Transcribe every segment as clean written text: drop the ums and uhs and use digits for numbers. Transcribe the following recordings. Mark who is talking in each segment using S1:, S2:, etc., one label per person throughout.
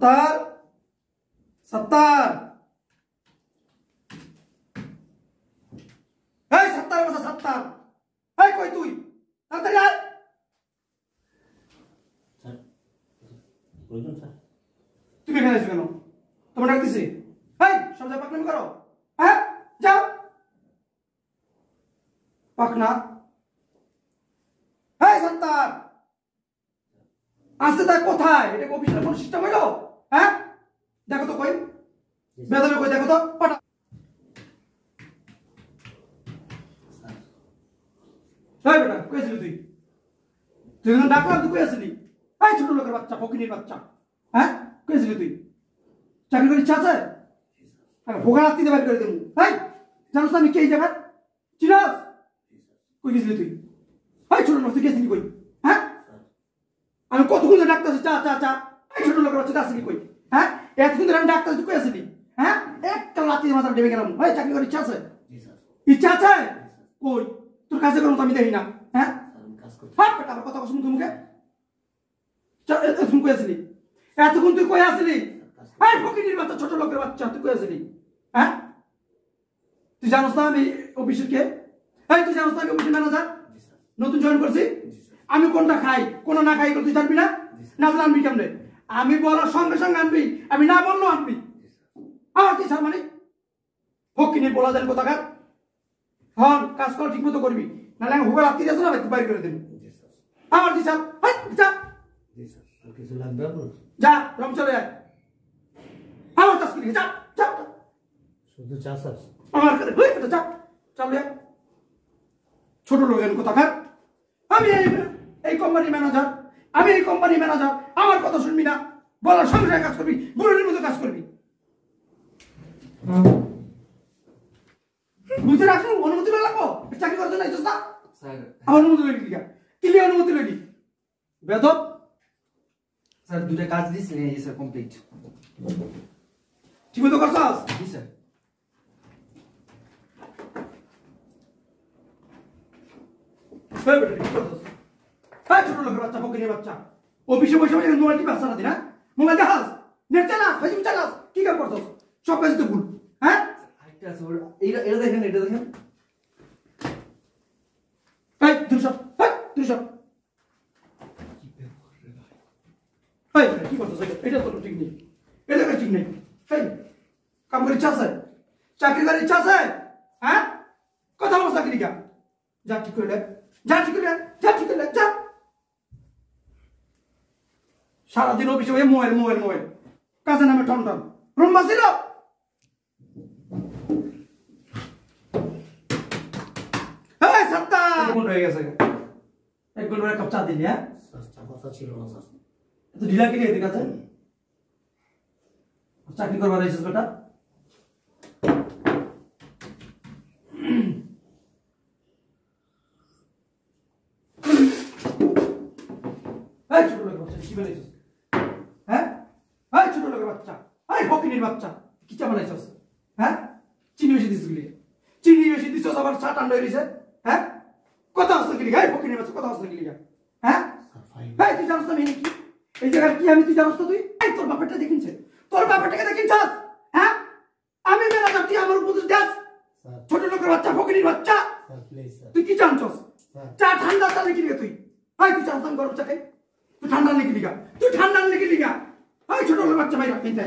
S1: सत्तर सत्तर सत्तर बता सत्तर कोई तुई ताড়াতাড়ি আয়
S2: স্যার প্রয়োজন স্যার
S1: তুমি এখানে এসে কেন তোমার ডাকতেছি সব জায়গায় পাকনামি করো হ্যাঁ যাও পাকনা সত্তর আসতে তাই কোথায় এটা অফিসের কোন সিস্টেম হইলো হ্যাঁ দেখো তো কই বেদবে কই দেখো তো পাঠা বেটা কই আসলি তুই তুই যখন ডাকলাম তুই কই আসলি ছোট লোকের বাচ্চা ফকিনির বাচ্চা হ্যাঁ কই আসলি তুই চাকরি করে ইচ্ছা আছে ভোগা রাত্রি বের করে দেবো জানোস আমি কে এই জায়গা চিনাস কই গেছিলি তুই ছোট লোক তুই গেছিলি কই হ্যাঁ আমি কতক্ষণ ধরে ডাকতেছি চা চা চা ছোট লোকের বাচ্চা আসলি কই হ্যাঁ এতক্ষণ ধরে আমি ডাকতেছি তুই কই আসলি হ্যাঁ একটা লাত্তি মাথা ডেবে গেলাম চাকরি করে ইচ্ছা আছে ইচ্ছা আছে কই তোর কাজে করুন তো আমি দেখি না হ্যাঁ আমার কথা শুন মুখে এতক্ষণ কই আসলি এতক্ষণ তুই কই আসলি ফকিনির বাচ্চা ছোট লোকের বাচ্চা তুই কই আসলি হ্যাঁ তুই জানোস না আমি অফিসের কে তুই জানোস না আমি অফিসের ম্যানেজার নতুন জয়েন করছি আমি কোনটা খাই কোন না খাই তুই জানবি না না জানবি কেমনে আমি বলার সঙ্গে সঙ্গে আনবি আমি না বললেও আনবি আমার কি ছাড় মানে ফকিনির বলা দেন কোথাকার হন কাজ কর ঠিক মতো করবি নাহলে আমি হুগা রাত্রি যাচ্ছ না বাইর করে দেবি আমার কি ছাড়
S2: কিছু লাগবে আপনার
S1: যা রং চলে যায় আমার কাজ করি যা যা
S2: শুধু চা স্যার
S1: আমার কাছে যা চলে ছোট লোকের কোথাকার আমি এই কোম্পানি ম্যানেজার আমি এই কোম্পানি ম্যানেজার আমার কথা শুনবি না বলার সঙ্গে সঙ্গে কাজ করবি বুড়ির মতো কাজ করবি বুঝতে রাখছো অনুমতি লাগবো চাকরি করতে না না আমার অনুমতি লইলি কি অনুমতি লইলি বেদব
S3: স্যার দুটো কাজ দিছিলেন এই স্যার কমপ্লিট
S1: ঠিক মতো করছস
S3: জি স্যার
S1: ছোট লোকের বাচ্চা ফকিরের বাচ্চা অফিসে বসে বসে মোবাইল টিপে আসছে না দিনা মোবাইল দেখাস নেট চালাস ফেসবুক চালাস কি কাজ করছস সব কাজ তো ভুল হ্যাঁ
S3: আরেকটা আছে এটা দেখেন এটা দেখেন
S1: দুশো কি করছস এটা তো ঠিক নেই এটা ঠিক নেই কাম করে ইচ্ছা আছে চাকরি করার ইচ্ছা আছে হ্যাঁ কথা বলছ চাকরি কা যা ঠিক করে যা ঠিক করে যা সারাদিন অফিসে হয়ে মোবাইল কাজে নামে টন রুম বাসিল হয়ে গেছে এক ঘন্টা এক কাপ চা দিলি হ্যাঁ
S2: চা পাতা ছিল না স্যার
S1: এত ঢিলা কি এদিকে আছে চাকরি করবার এসেছিস বেটা ছোট লোকের বাচ্চা কি বানাইছিস হ্যাঁ ছোট লোকের বাচ্চা ফকিনির বাচ্চা কি চা বানাইছিস হ্যাঁ চিনি বেশি দিছিস আবার চা ঠান্ডা হয়ে গেছে হ্যাঁ কথা আসছে কি ফকিনির বাচ্চা কথা আসছে কি হ্যাঁ তুই জানোস না কি এই জায়গায় কি আমি তুই জানোস তো তুই তোর বাপেরটা দেখিনছে তোর বাপেরটাকে দেখিনছ হ্যাঁ আমি ম্যানেজার তুই আমার উপদেশ দেস ছোট লোকের বাচ্চা ফকিনির বাচ্চা তুই কি জানছস চা ঠান্ডা চা নাকি তুই তুই জানতাম গরম চা খাই তুই ঠান্ডা নাকি লিগা ছোট লোকের বাচ্চা বাইরে কিনতে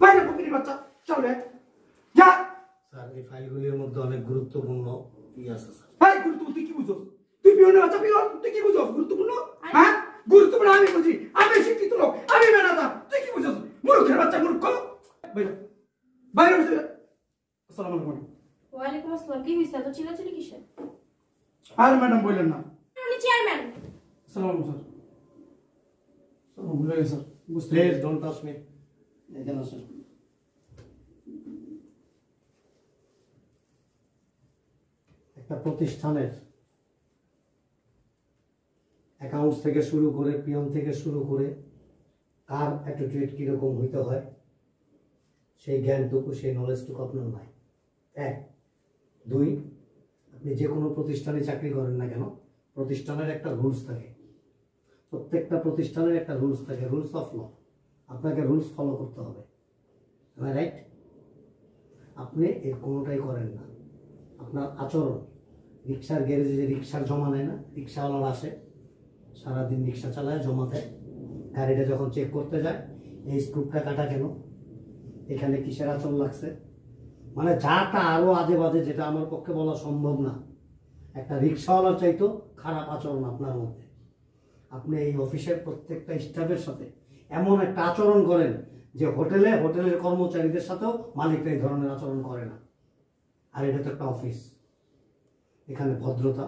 S1: বাইরে ফকিনির বাচ্চা চলে যা
S2: স্যার এই ফাইলগুলির মধ্যে অনেক গুরুত্বপূর্ণ আছে
S1: স্যার গুরুত্বপূর্ণ তুই কি বুঝছস তুই পিওনের বাচ্চা তুই কি বুঝছস গুরুত্বপূর্ণ হ্যাঁ গুরুত্বপূর্ণ আমি বুঝি আমি শিক্ষিত লোক আমি ম্যানেজার তুই কি বুঝছস মূর্খের বাচ্চা মূর্খ বাইরে আসসালামু আলাইকুম
S4: ওয়ালাইকুম আসসালাম কি হইছে তো চিল্লাচিল্লি কিসে
S1: আর ম্যাডাম বললেন না
S4: উনি চেয়ারম্যান
S1: আসসালামু আলাইকুম স্যার ভুলে গেছি স্যার বুঝতে
S2: প্লিজ ডোন্ট টাচ মি
S1: এখানে আসেন
S2: একটা প্রতিষ্ঠানের অ্যাকাউন্টস থেকে শুরু করে পিয়ন থেকে শুরু করে কার অ্যাটিটিউড কীরকম হইতে হয় সেই জ্ঞানটুকু সেই নলেজটুকু আপনার নাই এক দুই আপনি যে কোনো প্রতিষ্ঠানে চাকরি করেন না কেন প্রতিষ্ঠানের একটা রুলস থাকে প্রত্যেকটা প্রতিষ্ঠানের একটা রুলস থাকে রুলস অফ ল আপনাকে রুলস ফলো করতে হবে, রাইট? আপনি এর কোনোটাই করেন না। আপনার আচরণ, রিক্সার গ্যারেজে যে রিক্সার জমা নেয় না, রিক্সাওয়ালারা আসে সারাদিন রিক্সা চালায়, জমা দেয়, গাড়িটা যখন চেক করতে যায় এই স্ক্রুপটা কাটা কেন, এখানে কিসের আচরণ লাগছে, মানে যাটা আরো আজে বাজে, যেটা আমার পক্ষে বলা সম্ভব না। একটা রিক্সাওয়ালার চাইতো খারাপ আচরণ আপনার মধ্যে। আপনি এই অফিসের প্রত্যেকটা স্টাফের সাথে এমন একটা আচরণ করেন যে হোটেলের কর্মচারীদের সাথেও মালিকরা এই ধরনের আচরণ করে না। আর এটা তো একটা অফিস, এখানে ভদ্রতা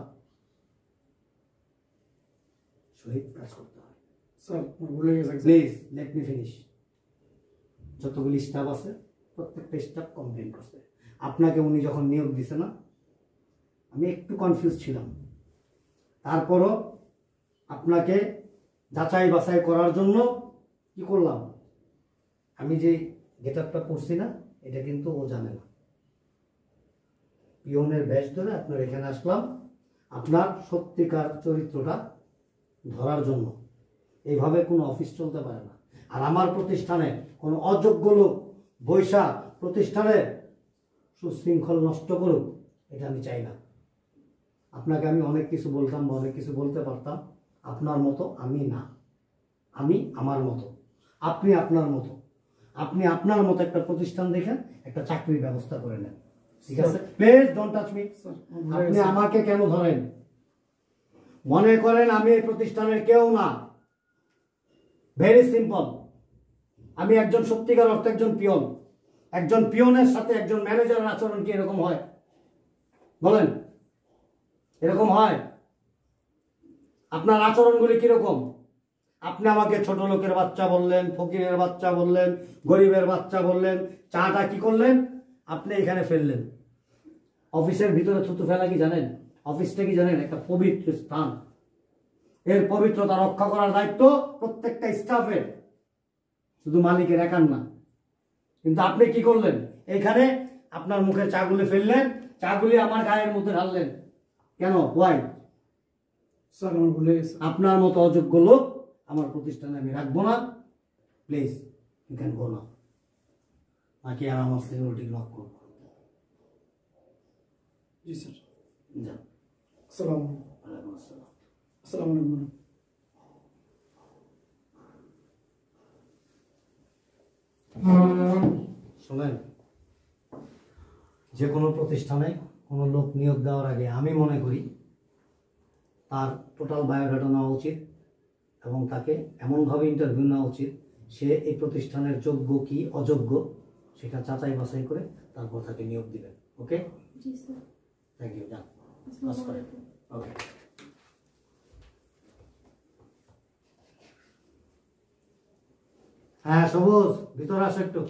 S2: সহিত কাজ করতে হয়।
S1: স্যার ভুলে গেছে
S2: প্লিজ লেট মি ফিনিশ। যতগুলি স্টাফ আছে প্রত্যেকটা স্টাফ কমপ্লেন করছে। আপনাকে উনি যখন নিয়োগ দিছে না, আমি একটু কনফিউজ ছিলাম, তারপরও আপনাকে যাচাই বাছাই করার জন্য কি করলাম, আমি যে গেট আপটা করছি না, এটা কিন্তু ও জানে না। পিয়নের ব্যাচ ধরে আপনার এখানে আসলাম আপনার সত্যিকার চরিত্রটা ধরার জন্য। এইভাবে কোনো অফিস চলতে পারে না। আর আমার প্রতিষ্ঠানে কোনো অযোগ্য লোক বৈশা প্রতিষ্ঠানের সুশৃঙ্খল নষ্ট করুক, এটা আমি চাই না। আপনাকে আমি অনেক কিছু বলতাম বা অনেক কিছু বলতে পারতাম, আপনার মতো আমি না। আমি আমার মতো, আপনি আপনার মতো। আপনি আপনার মতো একটা প্রতিষ্ঠান দেখেন, একটা চাকরির ব্যবস্থা করে নেন, ঠিক আছে? Please don't touch me. আপনি আমাকে কেন ধরেন? মনে করেন আমি এই প্রতিষ্ঠানের কেউ না। Very simple. আমি একজন সত্যিকার অর্থে একজন পিয়ন। একজন পিয়নের সাথে একজন ম্যানেজারের আচরণ কি এরকম হয়? বলেন, এরকম হয়? আপনার আচরণগুলি কিরকম? আপনি আমাকে ছোট লোকের বাচ্চা বললেন, ফকিরের বাচ্চা বললেন, গরিবের বাচ্চা বললেন, চাটা কি করলেন? আপনি এখানে ফেললেন। অফিসের ভিতরে থুতু ফেলা কি জানেন? অফিসটা কি জানেন? একটা পবিত্র স্থান। এর পবিত্রতা রক্ষা করার দায়িত্ব প্রত্যেকটা স্টাফের, শুধু মালিকের একার না। কিন্তু আপনি কি করলেন? এখানে আপনার মুখে চাগুলি ফেললেন, চাগুলি আমার গায়ের মধ্যে ঢাললেন। কেন? ওয়াই?
S1: স্যার আমার ভুলে গেছে।
S2: আপনার মতো অযোগ্য লোক আমার প্রতিষ্ঠানে আমি রাখবো না। প্লিজ ইউ ক্যান গো না। নাকি আর আমার সিকিউরিটি লক করবো?
S1: জি স্যার।
S2: যান।
S1: আসসালামু আলাইকুম।
S2: ওয়ালাইকুম আসসালাম।
S1: আসসালামু আলাইকুম।
S2: শোনেন, যে কোনো প্রতিষ্ঠানে কোনো লোক নিয়োগ দেওয়ার আগে আমি মনে করি তার টোটাল বায়োডাটা নেওয়া উচিত এবং তাকে এমনভাবে ইন্টারভিউ নেওয়া উচিত সে এই প্রতিষ্ঠানের যোগ্য কি অযোগ্য সেটা যাচাই বাছাই করে তারপর তাকে নিয়োগ দিবেন। ওকে?
S4: জি স্যার।
S2: Thank you. যান।
S4: আসসালামু আলাইকুম।
S2: ওকে। হ্যাঁ সবুজ, ভিতরে আসো একটু।